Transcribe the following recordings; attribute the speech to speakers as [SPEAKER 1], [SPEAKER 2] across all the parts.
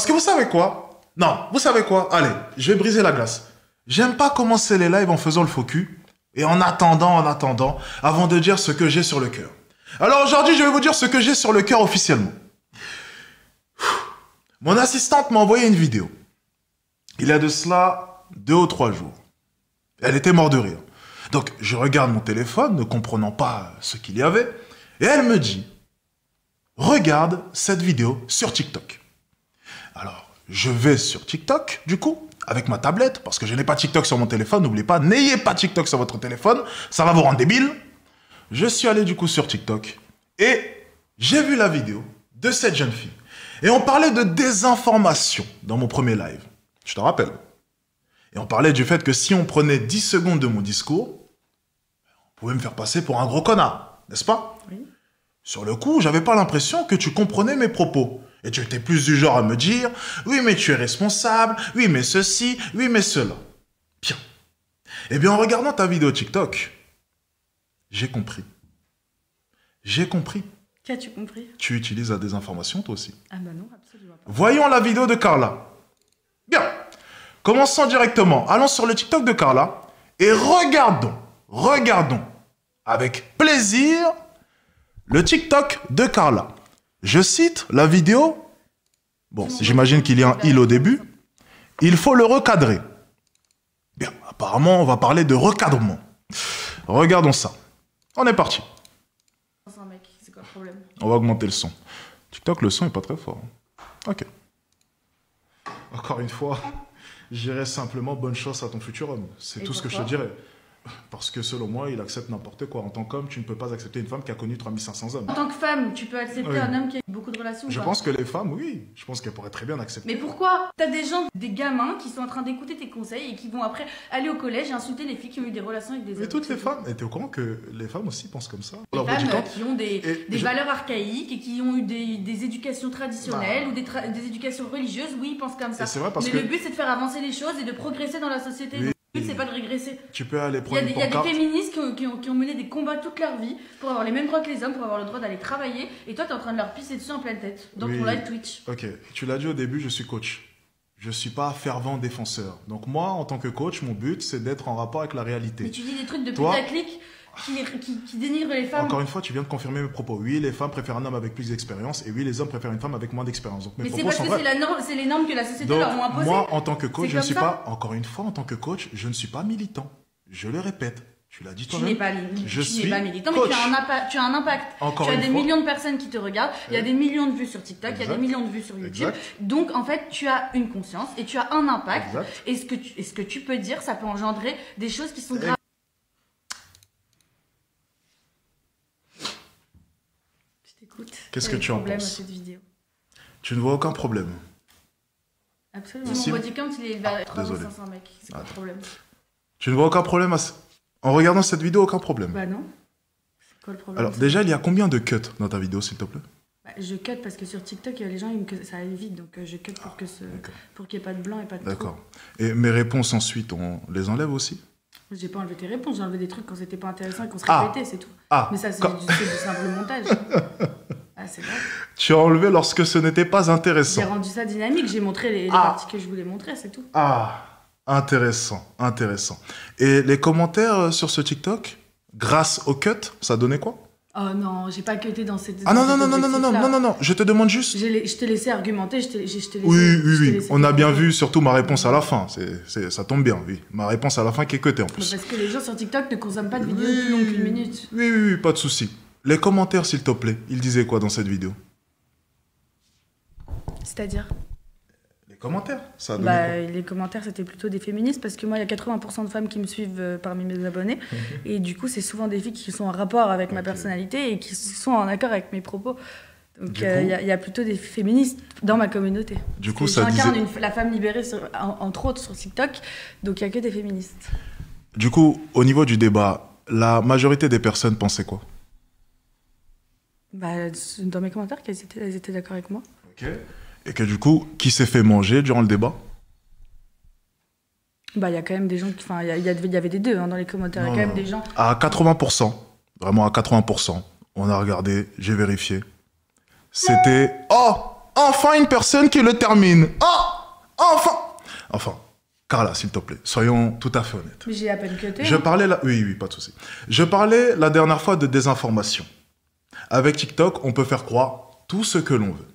[SPEAKER 1] que vous savez quoi? Non, vous savez quoi? Allez, je vais briser la glace. J'aime pas commencer les lives en faisant le faux cul et en attendant, avant de dire ce que j'ai sur le cœur. Alors aujourd'hui, je vais vous dire ce que j'ai sur le cœur officiellement. Mon assistante m'a envoyé une vidéo. Il y a de cela 2 ou 3 jours. Elle était morte de rire. Donc, je regarde mon téléphone, ne comprenant pas ce qu'il y avait, et elle me dit, regarde cette vidéo sur TikTok. Alors, je vais sur TikTok, du coup, avec ma tablette, parce que je n'ai pas TikTok sur mon téléphone, n'oubliez pas, n'ayez pas TikTok sur votre téléphone, ça va vous rendre débile. Je suis allé, du coup, sur TikTok, et j'ai vu la vidéo de cette jeune fille. Et on parlait de désinformation dans mon premier live. Je te rappelle. Et on parlait du fait que si on prenait 10 secondes de mon discours, on pouvait me faire passer pour un gros connard, n'est-ce pas? Oui. Sur le coup, j'avais pas l'impression que tu comprenais mes propos. Et tu étais plus du genre à me dire, oui, mais tu es responsable, oui, mais ceci, oui, mais cela. Bien. Eh bien, en regardant ta vidéo TikTok, j'ai compris. J'ai compris.
[SPEAKER 2] Qu'as-tu compris?
[SPEAKER 1] Tu utilises la désinformation, toi aussi.
[SPEAKER 2] Ah bah non, absolument pas.
[SPEAKER 1] Voyons la vidéo de Carla. Bien. Commençons directement. Allons sur le TikTok de Carla et regardons avec plaisir le TikTok de Carla. Je cite la vidéo. Bon, j'imagine qu'il y a un « il » au début. Il faut le recadrer. Bien, apparemment, on va parler de recadrement. Regardons ça. On est parti.
[SPEAKER 2] C'est quoi le problème?
[SPEAKER 1] On va augmenter le son. TikTok, le son est pas très fort. Ok. Encore une fois, j'irai simplement bonne chance à ton futur homme. C'est tout ce que je te dirais. Parce que selon moi, il accepte n'importe quoi. En tant qu'homme, tu ne peux pas accepter une femme qui a connu 3500 hommes.
[SPEAKER 2] En tant que femme, tu peux accepter un homme qui a eu beaucoup de relations?
[SPEAKER 1] Je pense que les femmes, oui. Je pense qu'elles pourraient très bien accepter.
[SPEAKER 2] Mais pourquoi? T'as des gens, des gamins qui sont en train d'écouter tes conseils et qui vont après aller au collège et insulter les filles qui ont eu des relations avec des hommes.
[SPEAKER 1] Mais toutes les femmes, et t'es au courant que les femmes aussi pensent comme ça?
[SPEAKER 2] Les femmes qui ont des valeurs archaïques et qui ont eu des éducations traditionnelles ou des éducations religieuses, oui, ils pensent comme ça. Mais le but, c'est de faire avancer les choses et de progresser dans la société. Oui. Le but, c'est pas de régresser.
[SPEAKER 1] Tu peux aller prendre une pancarte.
[SPEAKER 2] Il y a des féministes qui ont mené des combats toute leur vie pour avoir les mêmes droits que les hommes, pour avoir le droit d'aller travailler, et toi, t'es en train de leur pisser dessus en pleine tête, dans ton live Twitch.
[SPEAKER 1] Ok, tu l'as dit au début, je suis coach. Je suis pas fervent défenseur. Donc moi, en tant que coach, mon but, c'est d'être en rapport avec la réalité.
[SPEAKER 2] Mais tu dis des trucs de putaclic qui dénigrent les femmes.
[SPEAKER 1] Encore une fois, tu viens de confirmer mes propos. Oui, les femmes préfèrent un homme avec plus d'expérience, et oui, les hommes préfèrent une femme avec moins d'expérience.
[SPEAKER 2] Mais c'est parce que c'est les normes que la société leur ont imposées.
[SPEAKER 1] Moi, en tant que coach, je ne suis pas... Encore une fois, en tant que coach, je ne suis pas militant. Je le répète. Tu l'as dit toi-même.
[SPEAKER 2] Tu n'es pas militant, mais tu as un impact. Tu as des millions de personnes qui te regardent, il y a des millions de vues sur TikTok, il y a des millions de vues sur YouTube. Donc, en fait, tu as une conscience et tu as un impact. Et ce que tu peux dire, ça peut engendrer des choses qui sont graves. Je t'écoute.
[SPEAKER 1] Qu'est-ce que tu en penses?
[SPEAKER 2] Cette vidéo.
[SPEAKER 1] Tu ne vois aucun problème?
[SPEAKER 2] Absolument. Mon body count, il est vers 3500 mecs. C'est quoi le problème?
[SPEAKER 1] Tu ne vois aucun problème en regardant cette vidéo, aucun problème?
[SPEAKER 2] Bah non. C'est quoi le problème?
[SPEAKER 1] Alors déjà, il y a combien de cuts dans ta vidéo, s'il te plaît?
[SPEAKER 2] Je cut parce que sur TikTok, les gens, ça aille vite, donc je cut pour qu'il n'y ait pas de blanc et pas de trou.
[SPEAKER 1] D'accord. Et mes réponses ensuite, on les enlève aussi?
[SPEAKER 2] J'ai pas enlevé tes réponses, j'ai enlevé des trucs quand c'était pas intéressant et qu'on se répétait, c'est tout. Mais ça, c'est du simple montage. C'est vrai.
[SPEAKER 1] Tu as enlevé lorsque ce n'était pas intéressant.
[SPEAKER 2] J'ai rendu ça dynamique, j'ai montré les parties que je voulais montrer, c'est tout.
[SPEAKER 1] Intéressant, intéressant. Et les commentaires sur ce TikTok, grâce au cut, ça donnait quoi?
[SPEAKER 2] Oh non, j'ai pas cuté dans cette...
[SPEAKER 1] Non, je te demande juste...
[SPEAKER 2] Je t'ai laissé argumenter,
[SPEAKER 1] Oui, on a bien vu, surtout ma réponse à la fin. Ça tombe bien, oui. Ma réponse à la fin qui est cutée en plus.
[SPEAKER 2] Parce que les gens sur TikTok ne consomment pas de vidéos plus longues qu'une minute.
[SPEAKER 1] Oui, pas de souci. Les commentaires, s'il te plaît, ils disaient quoi dans cette vidéo?
[SPEAKER 2] C'est-à-dire?
[SPEAKER 1] Les commentaires, ça a donné quoi?
[SPEAKER 2] Les commentaires, c'était plutôt des féministes, parce que moi, il y a 80% de femmes qui me suivent parmi mes abonnés. Et du coup, c'est souvent des filles qui sont en rapport avec ma personnalité et qui sont en accord avec mes propos. Donc, il y a plutôt des féministes dans ma communauté.
[SPEAKER 1] Du coup, ça disait...
[SPEAKER 2] J'incarne la femme libérée, entre autres, sur TikTok. Donc, il n'y a que des féministes.
[SPEAKER 1] Du coup, au niveau du débat, la majorité des personnes pensaient quoi?
[SPEAKER 2] Dans mes commentaires, elles étaient d'accord avec moi.
[SPEAKER 1] Ok. Et que du coup, qui s'est fait manger durant le débat?
[SPEAKER 2] Il y a quand même des gens qui... Enfin, il y avait des deux dans les commentaires. Il y a quand même des gens...
[SPEAKER 1] À 80%, vraiment à 80%, on a regardé, j'ai vérifié. C'était... Oh, Enfin une personne qui le termine. Enfin, Carla, s'il te plaît, soyons tout à fait honnêtes.
[SPEAKER 2] Mais j'ai à peine cuté.
[SPEAKER 1] Oui, pas de souci. Je parlais la dernière fois de désinformation. Avec TikTok, on peut faire croire tout ce que l'on veut.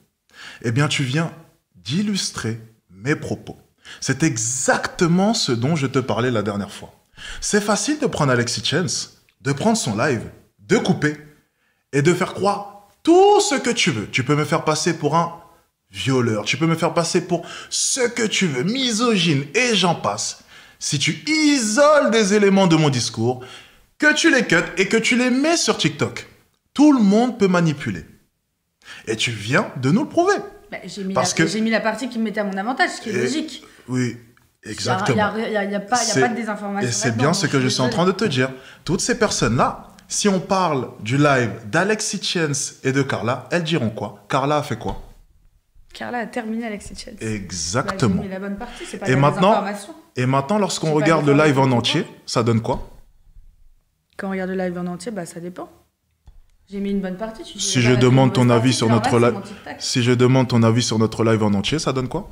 [SPEAKER 1] Eh bien, tu viens d'illustrer mes propos. C'est exactement ce dont je te parlais la dernière fois. C'est facile de prendre Alexis Chance, de prendre son live, de couper et de faire croire tout ce que tu veux. Tu peux me faire passer pour un violeur, tu peux me faire passer pour ce que tu veux, misogyne et j'en passe. Si tu isoles des éléments de mon discours, que tu les cuts et que tu les mets sur TikTok, tout le monde peut manipuler. Et tu viens de nous le prouver.
[SPEAKER 2] Bah, j'ai mis la partie qui me mettait à mon avantage, ce qui est logique.
[SPEAKER 1] Oui, exactement.
[SPEAKER 2] Il n'y a pas de désinformation.
[SPEAKER 1] Et c'est bien ce que je suis en train de te dire. Toutes ces personnes-là, si on parle du live d'Alexis Chance et de Carla, elles diront quoi? Carla a fait quoi?
[SPEAKER 2] Carla a terminé Alexis Chance.
[SPEAKER 1] Exactement.
[SPEAKER 2] Bah, j'ai mis la bonne partie, c'est pas de la désinformation.
[SPEAKER 1] Et maintenant, lorsqu'on regarde le live en entier, ça donne quoi?
[SPEAKER 2] Quand on regarde le live en entier, bah ça dépend. J'ai mis une bonne partie.
[SPEAKER 1] Si je demande ton avis sur notre live, si je demande ton avis sur notre live en entier, ça donne quoi?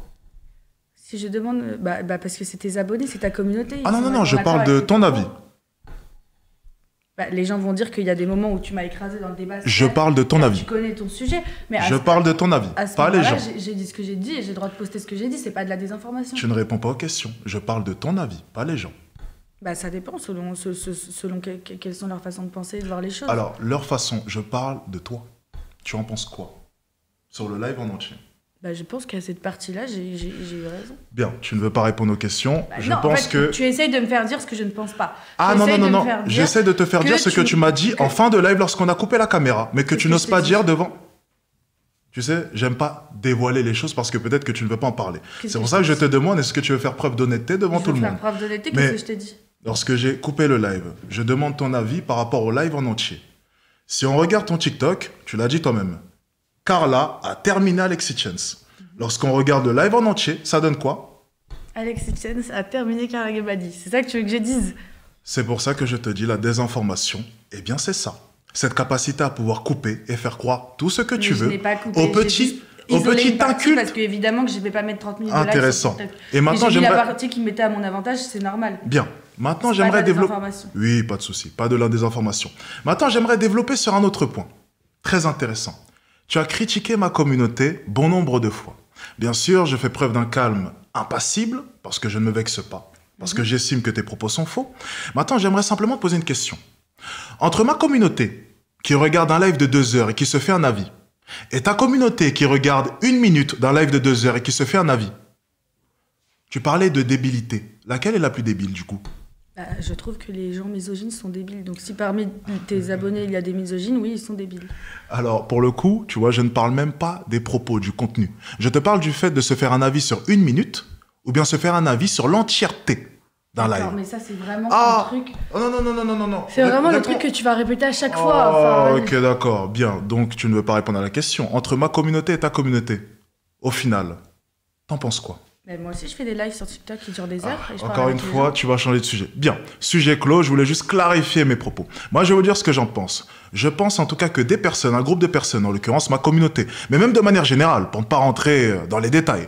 [SPEAKER 2] Si je demande, parce que c'est tes abonnés, c'est ta communauté.
[SPEAKER 1] Ah non, je parle de ton avis.
[SPEAKER 2] Bah, les gens vont dire qu'il y a des moments où tu m'as écrasé dans le débat.
[SPEAKER 1] Je parle de ton avis.
[SPEAKER 2] Tu connais ton sujet. Mais
[SPEAKER 1] je parle de ton avis, pas les gens.
[SPEAKER 2] J'ai dit ce que j'ai dit et j'ai le droit de poster ce que j'ai dit. C'est pas de la désinformation.
[SPEAKER 1] Tu ne réponds pas aux questions. Je parle de ton avis, pas les gens.
[SPEAKER 2] Bah, ça dépend selon quelles sont leurs façons de penser et de voir les choses.
[SPEAKER 1] Alors, leur façon, je parle de toi. Tu en penses quoi sur le live en entier?
[SPEAKER 2] Bah, je pense qu'à cette partie-là, j'ai eu raison.
[SPEAKER 1] Bien, tu ne veux pas répondre aux questions.
[SPEAKER 2] Bah, je pense que... Tu essayes de me faire dire ce que je ne pense pas.
[SPEAKER 1] Ah non. J'essaie de te faire dire ce que tu m'as dit en fin de live lorsqu'on a coupé la caméra, mais que tu n'oses pas dire devant... Tu sais, j'aime pas dévoiler les choses parce que peut-être que tu ne veux pas en parler. C'est pour ça que je te demande, est-ce que tu veux faire preuve d'honnêteté devant tout le monde?
[SPEAKER 2] Faire preuve d'honnêteté, qu'est-ce que je t'ai dit?
[SPEAKER 1] Lorsque j'ai coupé le live, je demande ton avis par rapport au live en entier. Si on regarde ton TikTok, tu l'as dit toi-même, Carla a terminé Alexis Chance. Lorsqu'on regarde le live en entier, ça donne quoi?
[SPEAKER 2] Alexis Chance a terminé Carla Gebadi. C'est ça que tu veux que je dise?
[SPEAKER 1] C'est pour ça que je te dis la désinformation. Eh bien, c'est ça. Cette capacité à pouvoir couper et faire croire tout ce que tu veux au petit inculte.
[SPEAKER 2] Parce que évidemment que je ne vais pas mettre 30 minutes de live.
[SPEAKER 1] Intéressant. Et maintenant,
[SPEAKER 2] j'aimerais... la partie qui me mettait à mon avantage, c'est normal.
[SPEAKER 1] Bien. Maintenant, j'aimerais développer... Oui, pas de souci. Pas de la désinformation. Maintenant, j'aimerais développer sur un autre point. Très intéressant. Tu as critiqué ma communauté bon nombre de fois. Bien sûr, je fais preuve d'un calme impassible, parce que je ne me vexe pas, parce que j'estime que tes propos sont faux. Maintenant, j'aimerais simplement te poser une question. Entre ma communauté, qui regarde un live de 2 heures et qui se fait un avis, et ta communauté qui regarde 1 minute d'un live de 2 heures et qui se fait un avis, tu parlais de débilité. Laquelle est la plus débile, du coup?
[SPEAKER 2] Je trouve que les gens misogynes sont débiles. Donc si parmi tes abonnés, il y a des misogynes, oui, ils sont débiles. Alors,
[SPEAKER 1] pour le coup, tu vois, je ne parle même pas des propos, du contenu. Je te parle du fait de se faire un avis sur 1 minute, ou bien se faire un avis sur l'entièreté d'un live.
[SPEAKER 2] Mais ça, c'est vraiment un truc...
[SPEAKER 1] Oh, non.
[SPEAKER 2] C'est vraiment le truc que tu vas répéter à chaque fois.
[SPEAKER 1] Ok, d'accord, bien. Donc, tu ne veux pas répondre à la question. Entre ma communauté et ta communauté, au final, t'en penses quoi?
[SPEAKER 2] Moi aussi, je fais des lives sur TikTok qui durent des heures. Et
[SPEAKER 1] encore une fois, tu vas changer de sujet. Bien, sujet clos, je voulais juste clarifier mes propos. Moi, je vais vous dire ce que j'en pense. Je pense en tout cas que des personnes, un groupe de personnes, en l'occurrence ma communauté, mais même de manière générale, pour ne pas rentrer dans les détails,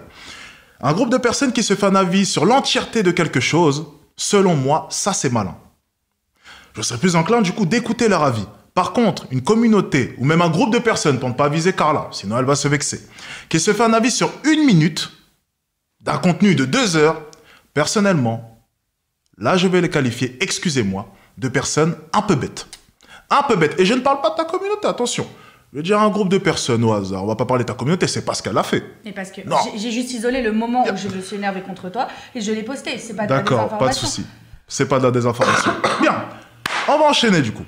[SPEAKER 1] un groupe de personnes qui se fait un avis sur l'entièreté de quelque chose, selon moi, ça c'est malin. Je serais plus enclin du coup d'écouter leur avis. Par contre, une communauté, ou même un groupe de personnes, pour ne pas viser Carla, sinon elle va se vexer, qui se fait un avis sur 1 minute, d'un contenu de 2 heures, personnellement, là je vais les qualifier, excusez-moi, de personnes un peu bêtes. Un peu bêtes. Et je ne parle pas de ta communauté, attention. Je veux dire un groupe de personnes au hasard. On va pas parler de ta communauté, c'est pas ce qu'elle a fait.
[SPEAKER 2] Mais parce que j'ai juste isolé le moment où je me suis énervé contre toi et je l'ai posté. C'est pas de la
[SPEAKER 1] désinformation. D'accord, pas de souci. C'est pas de la désinformation. Bien, on va enchaîner du coup.